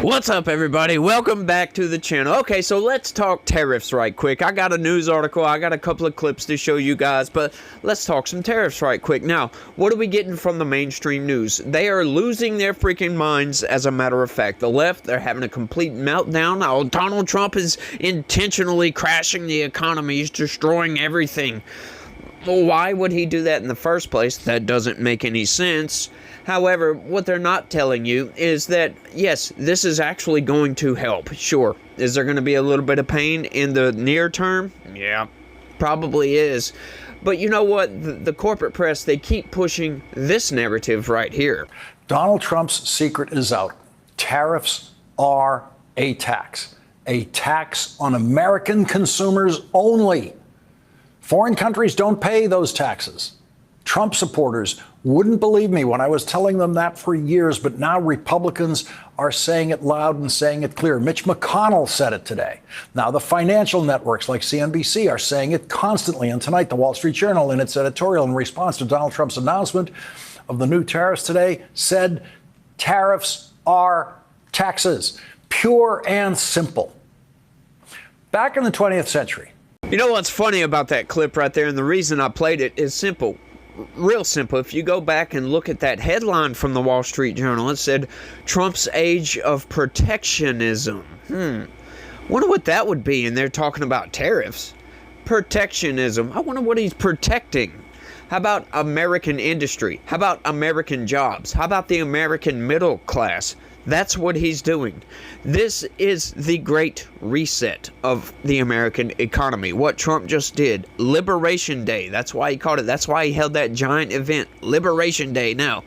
What's up, everybody? Welcome back to the channel. Okay, so let's talk tariffs right quick. I got a news article, I got a couple of clips to show you guys, but let's talk some tariffs right quick. Now, what are we getting from the mainstream news? They are losing their freaking minds, as a matter of fact. The left, they're having a complete meltdown. Oh, Donald Trump is intentionally crashing the economy. He's destroying everything. Well, why would he do that in the first place? That doesn't make any sense. However, what they're not telling you is that, yes, this is actually going to help. Sure. Is there going to be a little bit of pain in the near term? Yeah, probably is. But you know what? The corporate press, they keep pushing this narrative right here. Donald Trump's secret is out. Tariffs are a tax on American consumers only. Foreign countries don't pay those taxes. Trump supporters wouldn't believe me when I was telling them that for years, but now Republicans are saying it loud and saying it clear. Mitch McConnell said it today. Now the financial networks like CNBC are saying it constantly. And tonight, the Wall Street Journal, in its editorial in response to Donald Trump's announcement of the new tariffs today, said tariffs are taxes, pure and simple. Back in the 20th century. You know what's funny about that clip right there, and the reason I played it is simple. Real simple. If you go back and look at that headline from the Wall Street Journal, it said, Trump's age of protectionism. Wonder what that would be, and they're talking about tariffs. Protectionism. I wonder what he's protecting. How about American industry? How about American jobs? How about the American middle class? That's what he's doing. This is the great reset of the American economy. What Trump just did. Liberation Day. That's why he called it. That's why he held that giant event. Liberation Day. Now,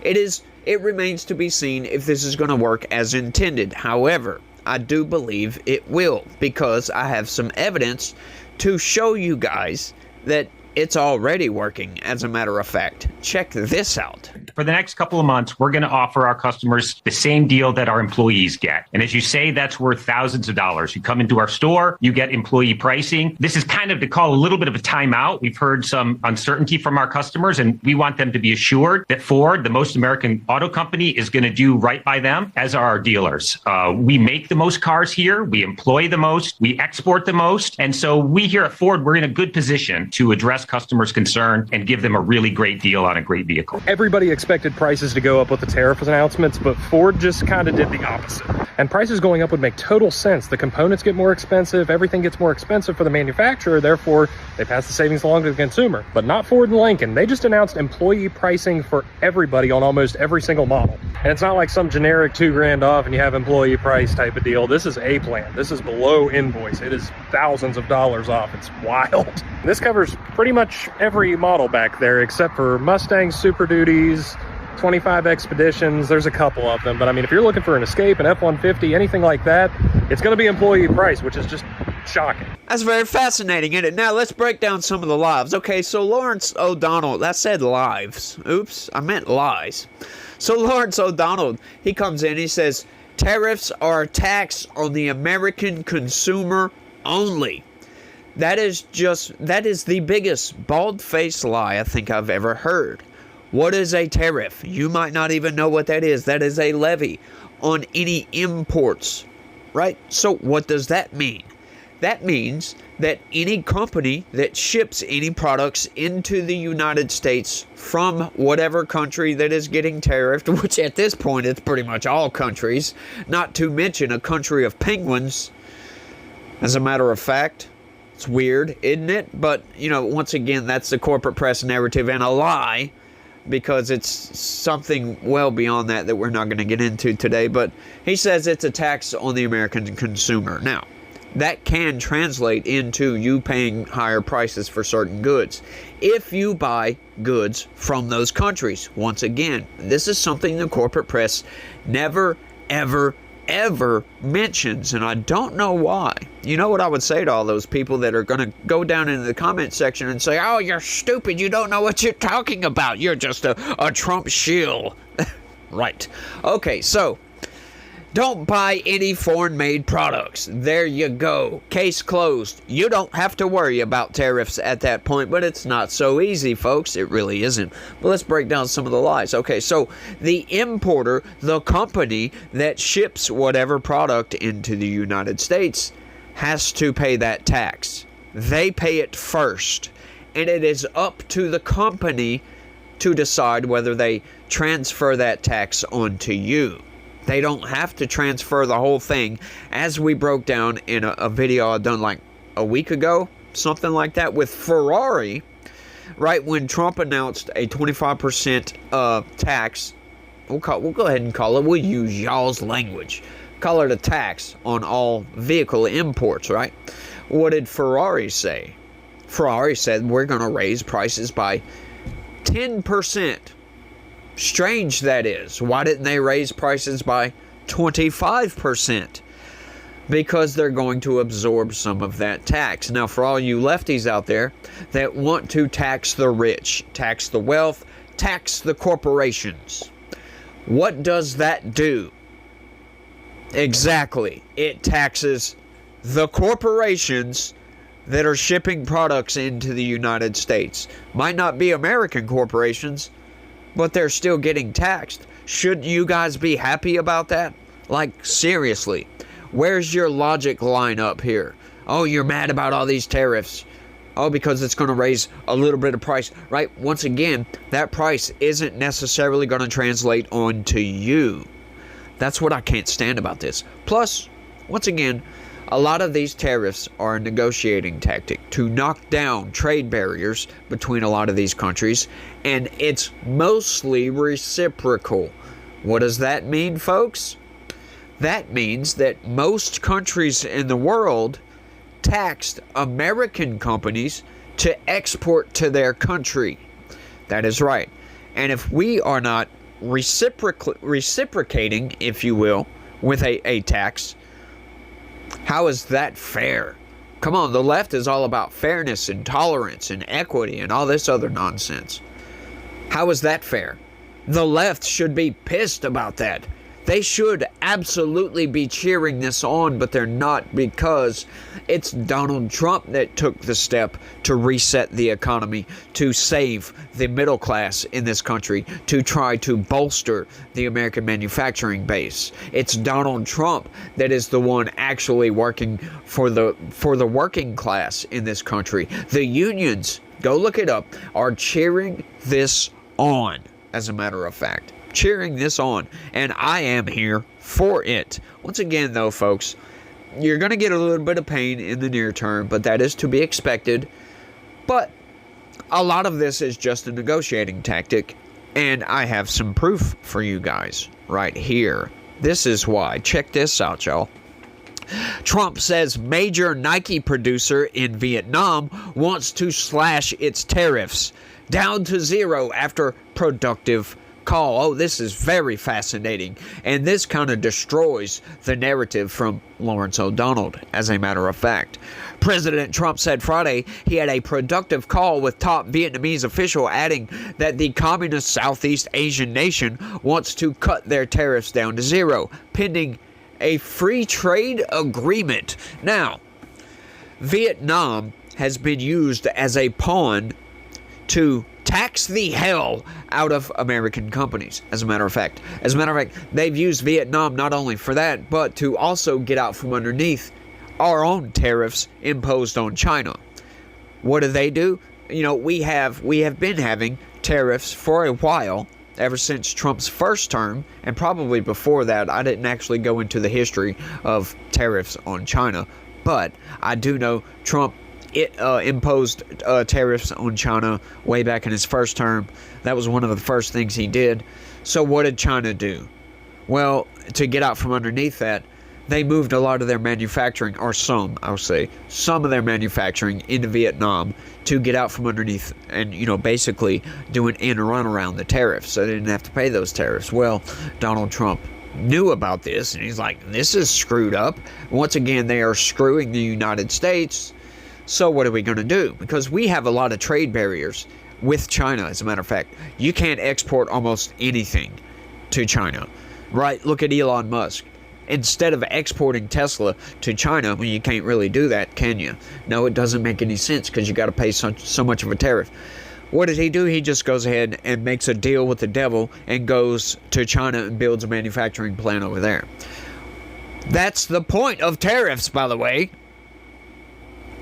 it remains to be seen if this is going to work as intended. However, I do believe it will, because I have some evidence to show you guys that it's already working, as a matter of fact. Check this out. For the next couple of months, we're going to offer our customers the same deal that our employees get. And as you say, that's worth thousands of dollars. You come into our store, you get employee pricing. This is kind of to call a little bit of a timeout. We've heard some uncertainty from our customers, and we want them to be assured that Ford, the most American auto company, is going to do right by them, as are our dealers. We make the most cars here. We employ the most. We export the most. And so we here at Ford, we're in a good position to address customers' concern and give them a really great deal on a great vehicle. Everybody expected prices to go up with the tariff announcements, but Ford just kind of did the opposite. And prices going up would make total sense. The components get more expensive, everything gets more expensive for the manufacturer, therefore they pass the savings along to the consumer. But not Ford and Lincoln. They just announced employee pricing for everybody on almost every single model. And it's not like some generic $2,000 off and you have employee price type of deal. This is A plan. This is below invoice. It is thousands of dollars off. It's wild. This covers pretty much every model back there except for Mustangs, Super Duties, 25 Expeditions. There's a couple of them, but I mean, if you're looking for an Escape, an F-150, anything like that, it's going to be employee price, which is just shocking. That's very fascinating, isn't it? Now, let's break down some of the lives. Okay, so Lawrence O'Donnell, that said lives. Oops, I meant lies. So Lawrence O'Donnell, he comes in, he says, tariffs are a tax on the American consumer only. That is the biggest bald-faced lie I think I've ever heard. What is a tariff? You might not even know what that is. That is a levy on any imports, right? So what does that mean? That means that any company that ships any products into the United States from whatever country that is getting tariffed, which at this point it's pretty much all countries, not to mention a country of penguins, as a matter of fact. It's weird, isn't it? But, you know, once again, that's the corporate press narrative and a lie, because it's something well beyond that we're not going to get into today. But he says it's a tax on the American consumer. Now, that can translate into you paying higher prices for certain goods if you buy goods from those countries. Once again, this is something the corporate press never, ever mentions, and I don't know why. You know what I would say to all those people that are going to go down into the comment section and say, oh, you're stupid, you don't know what you're talking about, you're just a Trump shill. Right. Okay, so Don't buy any foreign-made products. There you go. Case closed. You don't have to worry about tariffs at that point, but it's not so easy, folks. It really isn't. But let's break down some of the lies. Okay, so the importer, the company that ships whatever product into the United States, has to pay that tax. They pay it first, and it is up to the company to decide whether they transfer that tax onto you. They don't have to transfer the whole thing, as we broke down in a video I done like a week ago, something like that, with Ferrari. Right when Trump announced a 25% tax, we'll go ahead and call it, we'll use y'all's language, call it a tax on all vehicle imports, right? What did Ferrari say? Ferrari said, we're going to raise prices by 10%. Strange that is. Why didn't they raise prices by 25%? Because they're going to absorb some of that tax. Now, for all you lefties out there that want to tax the rich, tax the wealth, tax the corporations, what does that do? Exactly. It taxes the corporations that are shipping products into the United States. Might not be American corporations, but they're still getting taxed. Should you guys be happy about that? Like, seriously, where's your logic line up here? Oh, you're mad about all these tariffs. Oh, because it's going to raise a little bit of price, right? Once again, that price isn't necessarily going to translate onto you. That's what I can't stand about this. Plus, once again, a lot of these tariffs are a negotiating tactic to knock down trade barriers between a lot of these countries, and it's mostly reciprocal. What does that mean, folks? That means that most countries in the world taxed American companies to export to their country. That is right. And if we are not reciprocating, if you will, with a tax, how is that fair? Come on, the left is all about fairness and tolerance and equity and all this other nonsense. How is that fair? The left should be pissed about that. They should absolutely be cheering this on, but they're not, because it's Donald Trump that took the step to reset the economy, to save the middle class in this country, to try to bolster the American manufacturing base. It's Donald Trump that is the one actually working for the working class in this country. The unions, go look it up, are cheering this on, as a matter of fact. Cheering this on, and I am here for it. Once again, though, folks, you're going to get a little bit of pain in the near term, but that is to be expected. But a lot of this is just a negotiating tactic, and I have some proof for you guys right here. This is why. Check this out, y'all. Trump says major Nike producer in Vietnam wants to slash its tariffs down to zero after productive call. Oh, this is very fascinating, and this kind of destroys the narrative from Lawrence O'Donnell, as a matter of fact. President Trump said Friday he had a productive call with top Vietnamese official, adding that the communist Southeast Asian nation wants to cut their tariffs down to zero, pending a free trade agreement. Now, Vietnam has been used as a pawn to tax the hell out of American companies, as a matter of fact. As a matter of fact, they've used Vietnam not only for that, but to also get out from underneath our own tariffs imposed on China. What do? You know, we have been having tariffs for a while, ever since Trump's first term, and probably before that. I didn't actually go into the history of tariffs on China, but I do know Trump imposed tariffs on China way back in his first term. That was one of the first things he did. So what did China do? Well, to get out from underneath that, they moved a lot of their manufacturing, or some of their manufacturing into Vietnam to get out from underneath and, basically do an in run around the tariffs, so they didn't have to pay those tariffs. Well, Donald Trump knew about this, and he's like, this is screwed up. Once again, they are screwing the United States. So what are we going to do? Because we have a lot of trade barriers with China, as a matter of fact. You can't export almost anything to China, right? Look at Elon Musk. instead of exporting Tesla to China, well, you can't really do that, can you? No, it doesn't make any sense because you got to pay so much of a tariff. What does he do? He just goes ahead and makes a deal with the devil and goes to China and builds a manufacturing plant over there. That's the point of tariffs, by the way,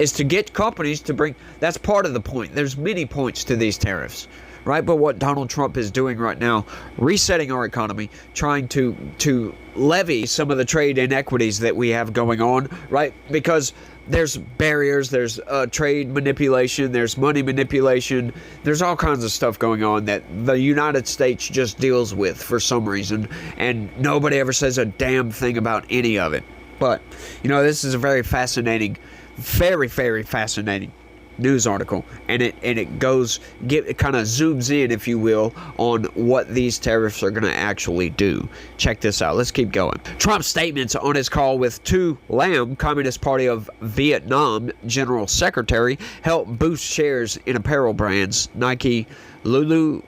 is to get companies to bring. That's part of the point. There's many points to these tariffs, right? But what Donald Trump is doing right now, resetting our economy, trying to levy some of the trade inequities that we have going on, right? Because there's barriers, there's trade manipulation, there's money manipulation, there's all kinds of stuff going on that the United States just deals with for some reason, and nobody ever says a damn thing about any of it. But, you know, this is a very fascinating, very, very fascinating news article, and it kind of zooms in, if you will, on what these tariffs are going to actually do. Check this out. Let's keep going. Trump's statements on his call with Tu Lam, Communist Party of Vietnam General Secretary, helped boost shares in apparel brands Nike, Lululemon,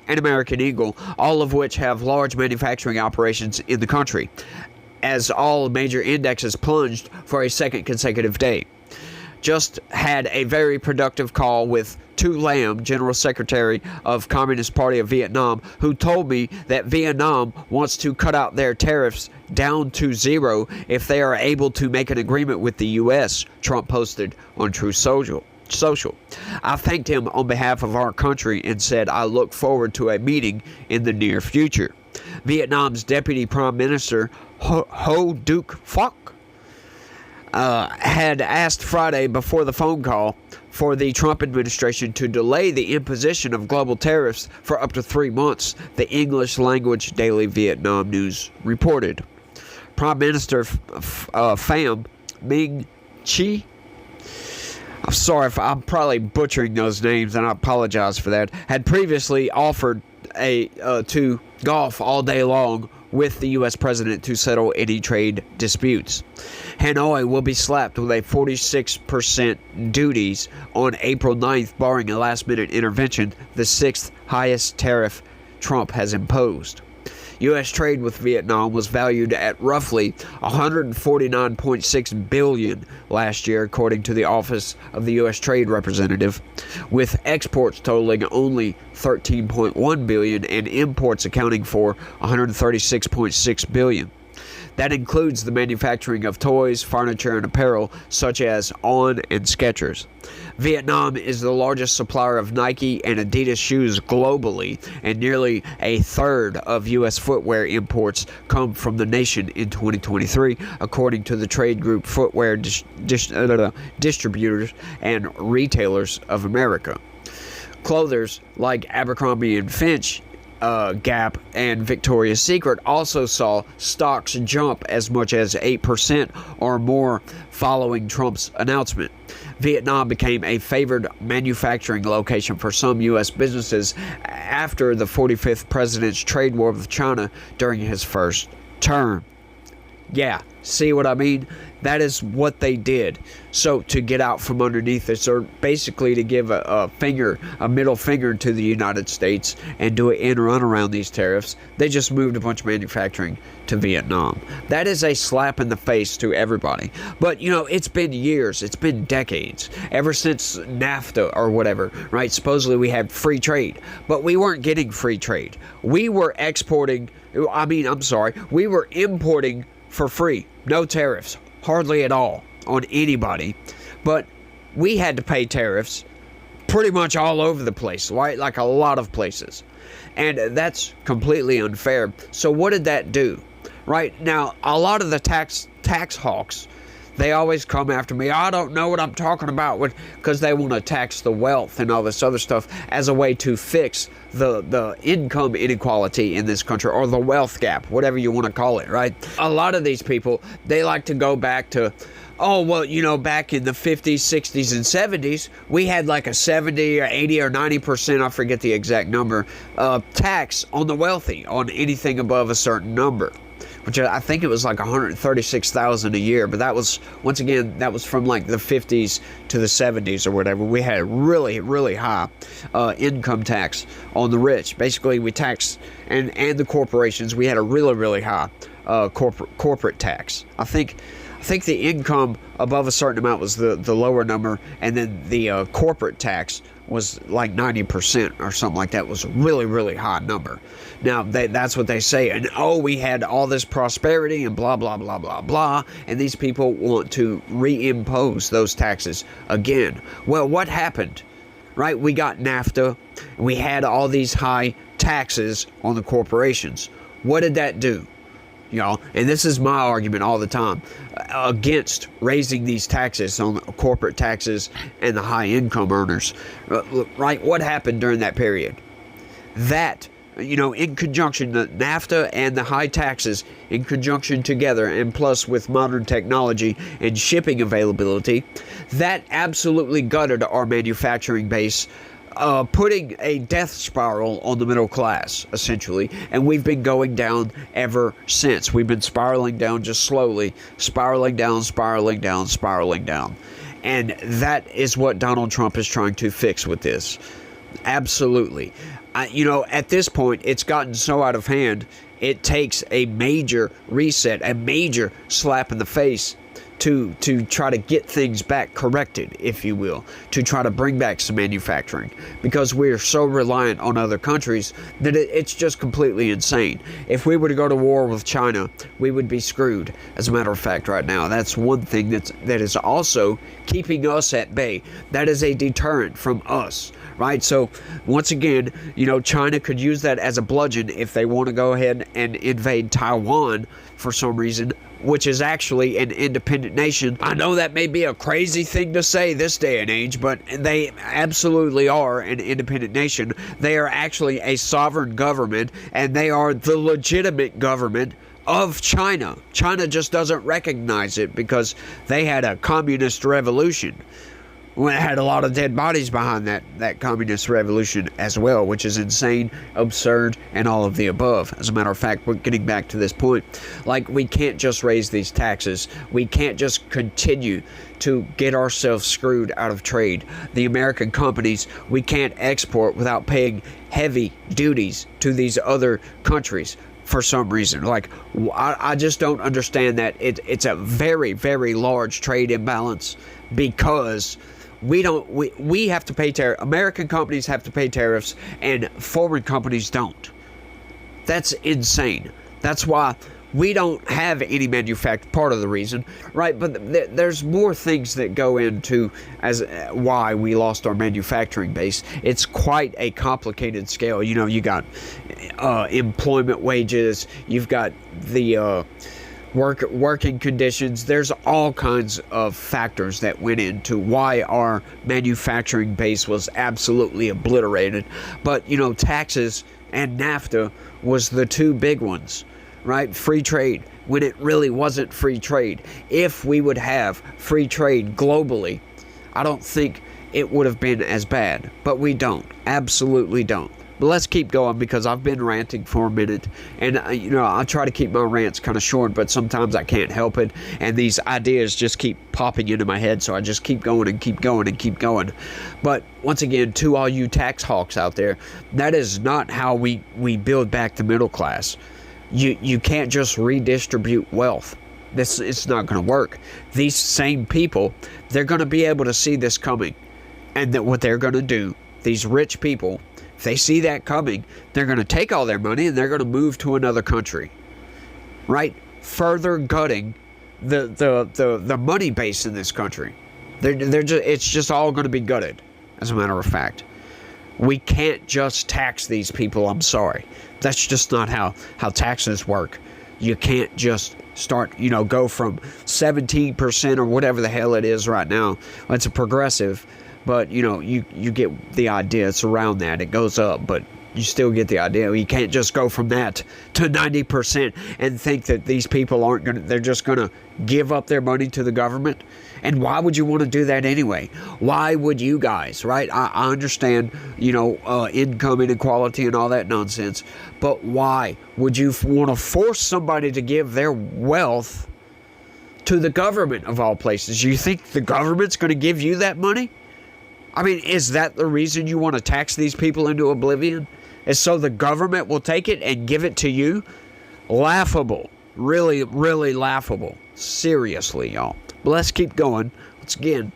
and American Eagle, all of which have large manufacturing operations in the country, as all major indexes plunged for a second consecutive day. Just had a very productive call with Tu Lam, General Secretary of Communist Party of Vietnam, who told me that Vietnam wants to cut out their tariffs down to zero if they are able to make an agreement with the U.S., Trump posted on Truth Social. I thanked him on behalf of our country and said I look forward to a meeting in the near future. Vietnam's Deputy Prime Minister Ho Duc Phoc had asked Friday before the phone call for the Trump administration to delay the imposition of global tariffs for up to 3 months, the English language daily Vietnam News reported. Prime Minister Pham Minh Chi, I'm sorry if I'm probably butchering those names, and I apologize for that, had previously offered to golf all day long with the U.S. president to settle any trade disputes. Hanoi will be slapped with a 46% duties on April 9th, barring a last-minute intervention, the sixth highest tariff Trump has imposed. U.S. trade with Vietnam was valued at roughly $149.6 billion last year, according to the Office of the U.S. Trade Representative, with exports totaling only $13.1 billion and imports accounting for $136.6 billion. That includes the manufacturing of toys, furniture, and apparel such as On and Skechers. Vietnam is the largest supplier of Nike and Adidas shoes globally, and nearly a third of U.S. footwear imports come from the nation in 2023, according to the trade group Footwear Distributors and Retailers of America. Clothers like Abercrombie & Fitch, Gap, and Victoria's Secret also saw stocks jump as much as 8% or more following Trump's announcement. Vietnam became a favored manufacturing location for some U.S. businesses after the 45th president's trade war with China during his first term. Yeah, see what I mean? That is what they did. So to get out from underneath this, or basically to give a middle finger to the United States and do an end run around these tariffs, they just moved a bunch of manufacturing to Vietnam. That is a slap in the face to everybody. But, you know, it's been years, it's been decades, ever since NAFTA or whatever, right? Supposedly we had free trade, but we weren't getting free trade. We were we were importing for free, no tariffs, hardly at all on anybody, but we had to pay tariffs pretty much all over the place, right? Like a lot of places, and that's completely unfair. So what did that do? Right now, a lot of the tax hawks, they always come after me. I don't know what I'm talking about, because they want to tax the wealth and all this other stuff as a way to fix the income inequality in this country, or the wealth gap, whatever you want to call it, right? A lot of these people, they like to go back to, oh, well, you know, back in the 50s, 60s, and 70s, we had like a 70 or 80 or 90%, I forget the exact number, tax on the wealthy, on anything above a certain number. which I think it was like 136,000 a year. But that was, once again, that was from like the 50s to the 70s or whatever. We had a really, really high income tax on the rich. Basically, we taxed and the corporations. We had a really, really high corporate tax. I think the income above a certain amount was the lower number, and then the corporate tax was like 90% or something like that. Was a really, really high number. Now, that's what they say. And, we had all this prosperity and blah, blah, blah, blah, blah. And these people want to reimpose those taxes again. Well, what happened? Right? We got NAFTA. And we had all these high taxes on the corporations. What did that do? And this is my argument all the time against raising these taxes on corporate taxes and the high income earners. Right? What happened during that period? That, in conjunction, the NAFTA and the high taxes in conjunction together, and plus with modern technology and shipping availability, that absolutely gutted our manufacturing base, putting a death spiral on the middle class, essentially. And we've been going down ever since. We've been spiraling down just slowly, spiraling down, spiraling down, spiraling down. And that is what Donald Trump is trying to fix with this. Absolutely. At this point, it's gotten so out of hand, it takes a major reset, a major slap in the face to try to get things back corrected, if you will, to try to bring back some manufacturing, because we're so reliant on other countries that it's just completely insane. If we were to go to war with China, we would be screwed, as a matter of fact, right now. That's one thing that is also keeping us at bay. That is a deterrent from us, right? So, once again, China could use that as a bludgeon if they want to go ahead and invade Taiwan for some reason, which is actually an independent nation. I know that may be a crazy thing to say this day and age, but they absolutely are an independent nation. They are actually a sovereign government, and they are the legitimate government of China. China just doesn't recognize it because they had a communist revolution. Well, it had a lot of dead bodies behind that communist revolution as well, which is insane, absurd, and all of the above. As a matter of fact, we're getting back to this point. Like, we can't just raise these taxes. We can't just continue to get ourselves screwed out of trade. The American companies, we can't export without paying heavy duties to these other countries for some reason. Like, I just don't understand that. It's a very, very large trade imbalance because we have to pay tariffs. American companies have to pay tariffs, and foreign companies don't. That's insane. That's why we don't have any part of the reason, right? But there's more things that go into as why we lost our manufacturing base. It's quite a complicated scale. You got employment wages. You've got the working conditions. There's all kinds of factors that went into why our manufacturing base was absolutely obliterated. But taxes and NAFTA was the two big ones, right? Free trade, when it really wasn't free trade. If we would have free trade globally, I don't think it would have been as bad. But we don't. Absolutely don't. But let's keep going, because I've been ranting for a minute, and I try to keep my rants kind of short, but sometimes I can't help it, and these ideas just keep popping into my head, so I just keep going and keep going and keep going. But once again, to all you tax hawks out there, that is not how we build back the middle class. You can't just redistribute wealth. It's not going to work. These same people, they're going to be able to see this coming, and that what they're going to do, these rich people, if they see that coming, they're going to take all their money and they're going to move to another country, right? Further gutting the money base in this country. It's just all going to be gutted, as a matter of fact. We can't just tax these people. I'm sorry. That's just not how taxes work. You can't just start, go from 17% or whatever the hell it is right now. It's a progressive. But, you get the idea. It's around that. It goes up. But You still get the idea. You can't just go from that to 90% and think that these people aren't going to, they're just going to give up their money to the government. And why would you want to do that anyway? Why would you guys, right? I understand, income inequality and all that nonsense. But why would you want to force somebody to give their wealth to the government of all places? You think the government's going to give you that money? I mean, is that the reason you want to tax these people into oblivion? Is so the government will take it and give it to you? Laughable. Really, really laughable. Seriously, y'all. But let's keep going. Once again,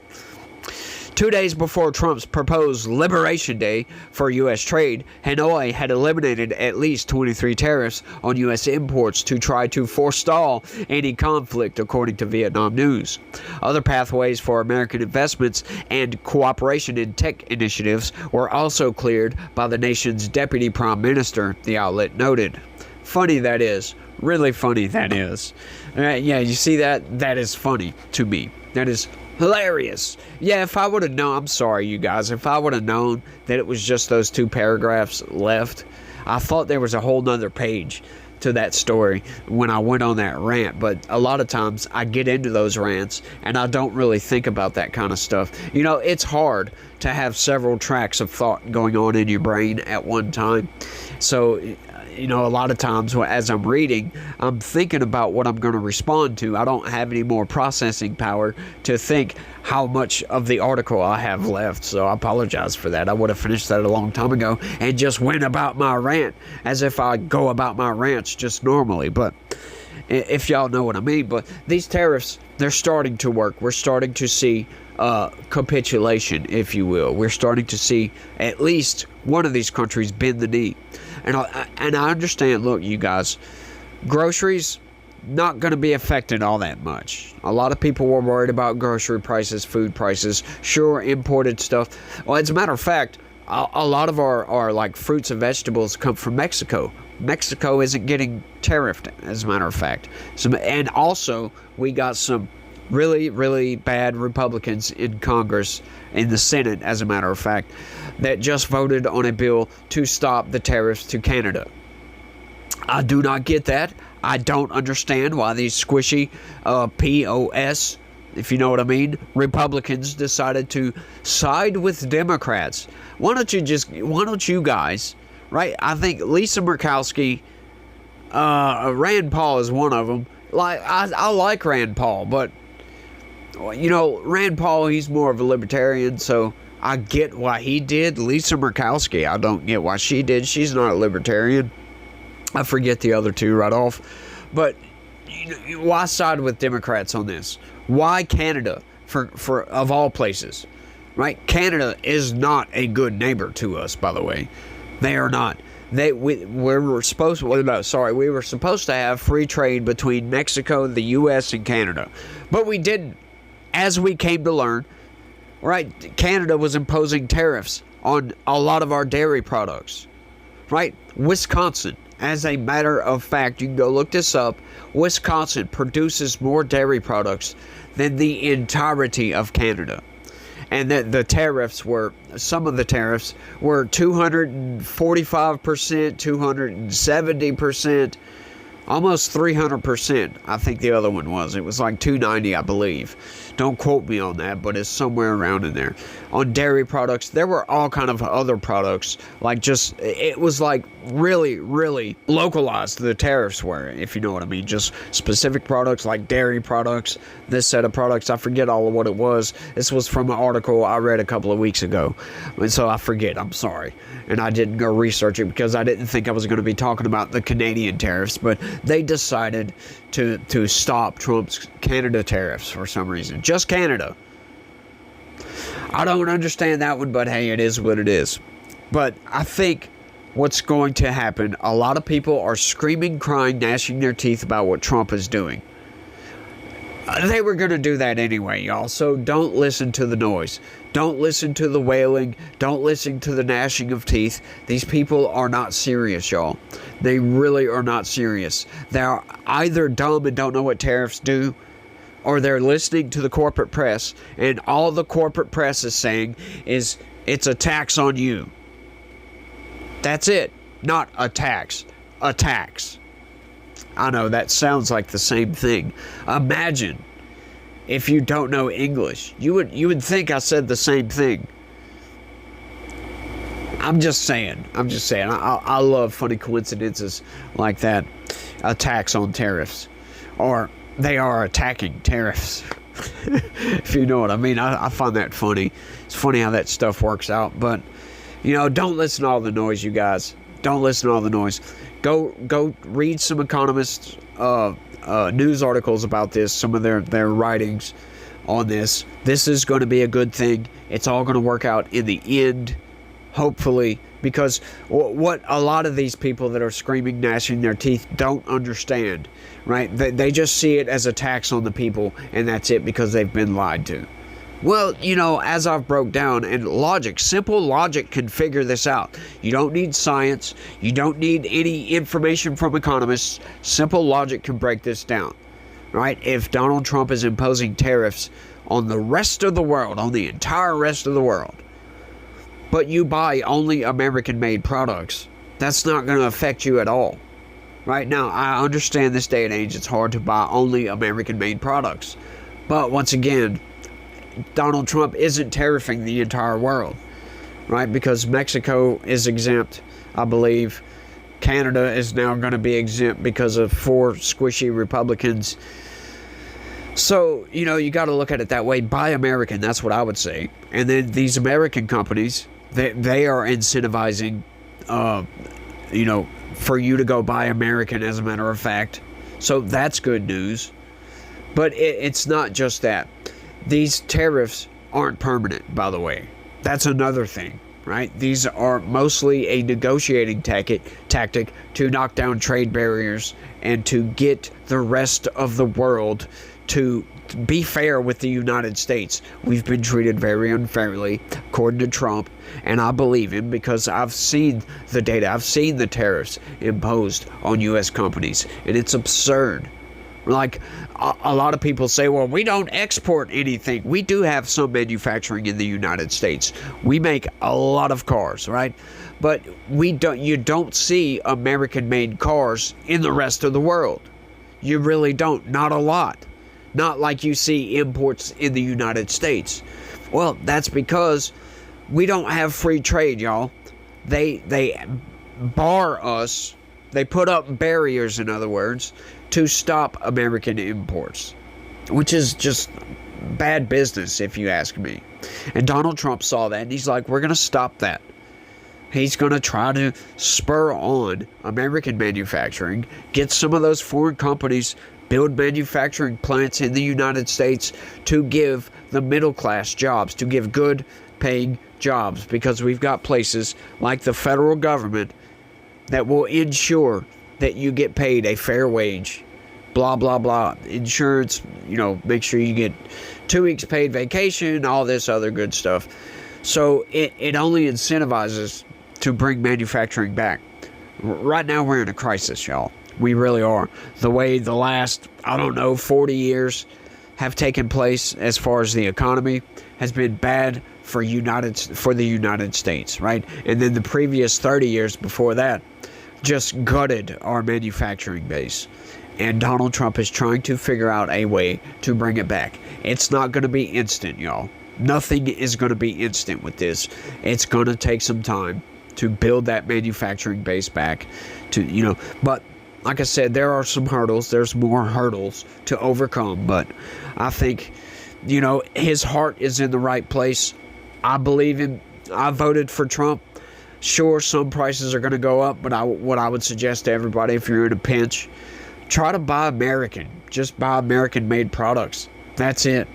2 days before Trump's proposed Liberation Day for U.S. trade, Hanoi had eliminated at least 23 tariffs on U.S. imports to try to forestall any conflict, according to Vietnam News. Other pathways for American investments and cooperation in tech initiatives were also cleared by the nation's deputy prime minister, the outlet noted. Funny that is. Really funny that is. Yeah, you see that? That is funny to me. That is hilarious. Yeah, if I would have known, I'm sorry, you guys, if I would have known that it was just those 2 paragraphs left, I thought there was a whole nother page to that story when I went on that rant. But a lot of times I get into those rants and I don't really think about that kind of stuff. It's hard to have several tracks of thought going on in your brain at one time. So a lot of times as I'm reading, I'm thinking about what I'm going to respond to. I don't have any more processing power to think how much of the article I have left. So I apologize for that. I would have finished that a long time ago and just went about my rant as if I go about my rants just normally. But if y'all know what I mean. But these tariffs, they're starting to work. We're starting to see capitulation, if you will. We're starting to see at least one of these countries bend the knee. And I understand, look, you guys, groceries, not going to be affected all that much. A lot of people were worried about grocery prices, food prices, sure, imported stuff. Well, as a matter of fact, a lot of our like fruits and vegetables come from Mexico. Mexico isn't getting tariffed, as a matter of fact. And also, we got some really, really bad Republicans in Congress, in the Senate, as a matter of fact, that just voted on a bill to stop the tariffs to Canada. I do not get that. I don't understand why these squishy POS, if you know what I mean, Republicans decided to side with Democrats. Why don't you guys, right? I think Lisa Murkowski, Rand Paul is one of them. Like I like Rand Paul, but Rand Paul, he's more of a libertarian, so I get why he did. Lisa Murkowski, I don't get why she did. She's not a libertarian. I forget the other two right off. But why side with Democrats on this? Why Canada, for of all places, right? Canada is not a good neighbor to us, by the way. They are not. We were supposed to have free trade between Mexico, the U.S., and Canada, but we didn't. As we came to learn, right, Canada was imposing tariffs on a lot of our dairy products, right? Wisconsin, as a matter of fact, you can go look this up, Wisconsin produces more dairy products than the entirety of Canada. And the tariffs were, some of the tariffs were 245%, 270%, almost 300%. I think the other one was. It was like 290, I believe. Don't quote me on that, but it's somewhere around in there. On dairy products, there were all kind of other products. It was like really, really localized, the tariffs were, if you know what I mean. Just specific products like dairy products, this set of products. I forget all of what it was. This was from an article I read a couple of weeks ago. And so I forget, I'm sorry. And I didn't go research it because I didn't think I was going to be talking about the Canadian tariffs. But they decided to stop Trump's Canada tariffs for some reason. Just Canada. I don't understand that one, but hey, it is what it is. But I think what's going to happen, a lot of people are screaming, crying, gnashing their teeth about what Trump is doing. They were going to do that anyway, y'all. So don't listen to the noise. Don't listen to the wailing. Don't listen to the gnashing of teeth. These people are not serious, y'all. They really are not serious. They're either dumb and don't know what tariffs do, or they're listening to the corporate press, and all the corporate press is saying is it's a tax on you. That's it. Not a tax. A tax. I know that sounds like the same thing. Imagine if you don't know English. You would think I said the same thing. I'm just saying. I love funny coincidences like that. A tax on tariffs. Or they are attacking tariffs. If you know what I mean. I find that funny. It's funny how that stuff works out. But, don't listen to all the noise, you guys. Don't listen to all the noise. Go read some economists' news articles about this, some of their writings on this. This is going to be a good thing. It's all going to work out in the end, hopefully, because what a lot of these people that are screaming, gnashing their teeth don't understand, right? They just see it as a tax on the people, and that's it, because they've been lied to. Well, as I've broke down, and logic, simple logic can figure this out. You don't need science. You don't need any information from economists. Simple logic can break this down, right? If Donald Trump is imposing tariffs on the rest of the world, on the entire rest of the world, but you buy only American-made products, that's not going to affect you at all. Right now, I understand this day and age it's hard to buy only American-made products. But once again, Donald Trump isn't tariffing the entire world, right? Because Mexico is exempt, I believe. Canada is now going to be exempt because of 4 squishy Republicans. So, you got to look at it that way. Buy American, that's what I would say. And then these American companies, they are incentivizing, for you to go buy American, as a matter of fact. So that's good news. But it's not just that. These tariffs aren't permanent, by the way. That's another thing, right? These are mostly a negotiating tactic to knock down trade barriers and to get the rest of the world to be fair with the United States. We've been treated very unfairly, according to Trump, and I believe him because I've seen the data. I've seen the tariffs imposed on U.S. companies, and it's absurd. Like, a lot of people say, well, we don't export anything. We do have some manufacturing in the United States. We make a lot of cars, right? But you don't see American-made cars in the rest of the world. You really don't. Not a lot. Not like you see imports in the United States. Well, that's because we don't have free trade, y'all. They bar us. They put up barriers, in other words, to stop American imports, which is just bad business, if you ask me. And Donald Trump saw that, and he's like, we're going to stop that. He's going to try to spur on American manufacturing, get some of those foreign companies, build manufacturing plants in the United States to give the middle class jobs, to give good paying jobs, because we've got places like the federal government that will ensure that you get paid a fair wage, blah, blah, blah. Insurance, make sure you get 2 weeks paid vacation, all this other good stuff. So it only incentivizes to bring manufacturing back. Right now we're in a crisis, y'all. We really are. The way the last, 40 years have taken place as far as the economy has been bad for the United States, right? And then the previous 30 years before that just gutted our manufacturing base. And Donald Trump is trying to figure out a way to bring it back. It's not going to be instant, y'all. Nothing is going to be instant with this. It's going to take some time to build that manufacturing base back but like I said, there are some hurdles. There's more hurdles to overcome, but I think, his heart is in the right place. I believe him. I voted for Trump. Sure, some prices are going to go up, but what I would suggest to everybody, if you're in a pinch, try to buy American. Just buy American-made products. That's it.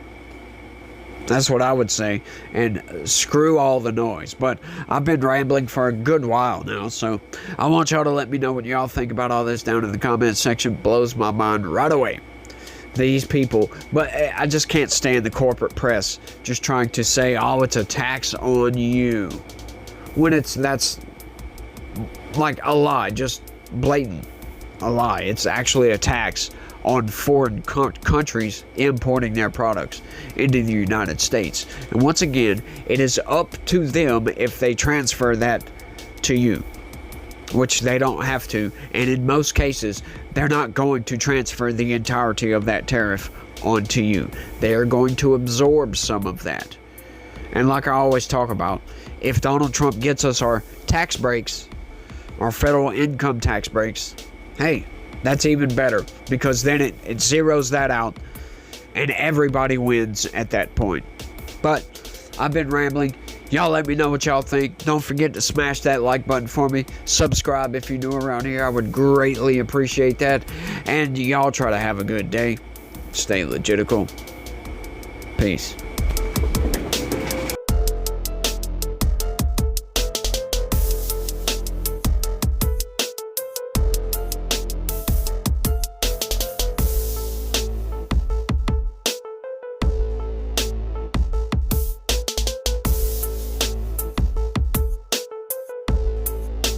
That's what I would say. And screw all the noise. But I've been rambling for a good while now, so I want y'all to let me know what y'all think about all this down in the comments section. Blows my mind right away. These people. But I just can't stand the corporate press just trying to say, oh, it's a tax on you. When that's like a lie, just blatant a lie. It's actually a tax on foreign countries importing their products into the United States. And once again, it is up to them if they transfer that to you. which they don't have to. And in most cases, they're not going to transfer the entirety of that tariff onto you. They are going to absorb some of that. And like I always talk about, if Donald Trump gets us our tax breaks, our federal income tax breaks, hey, that's even better, because then it zeroes that out and everybody wins at that point. But I've been rambling. Y'all let me know what y'all think. Don't forget to smash that like button for me. Subscribe if you're new around here. I would greatly appreciate that. And y'all try to have a good day. Stay legitical. Peace.